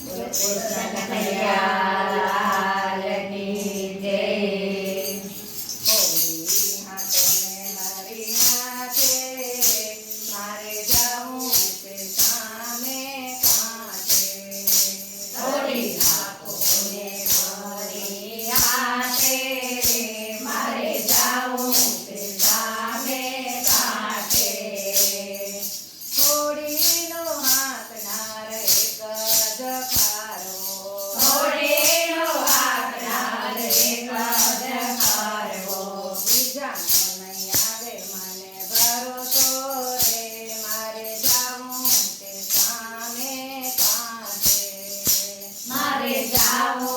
કૃષ્ણ કનૈયા લાલ કી જય. હોળી હાથોને હરી નાથે, મારે જાવું છે સામે કાંઠે. હોળી હાથોને હરી નાથે, મારે જાવું છે સામે કાંઠે. હોળીનો હાંકનાર એક જ ખારો, હોળીનો હાંકનાર એક જ ખારો. બીજાનો નહીં આવે મને ભરોસો રે, મારે જાવું છે સામે કાંઠે. મારે જાવું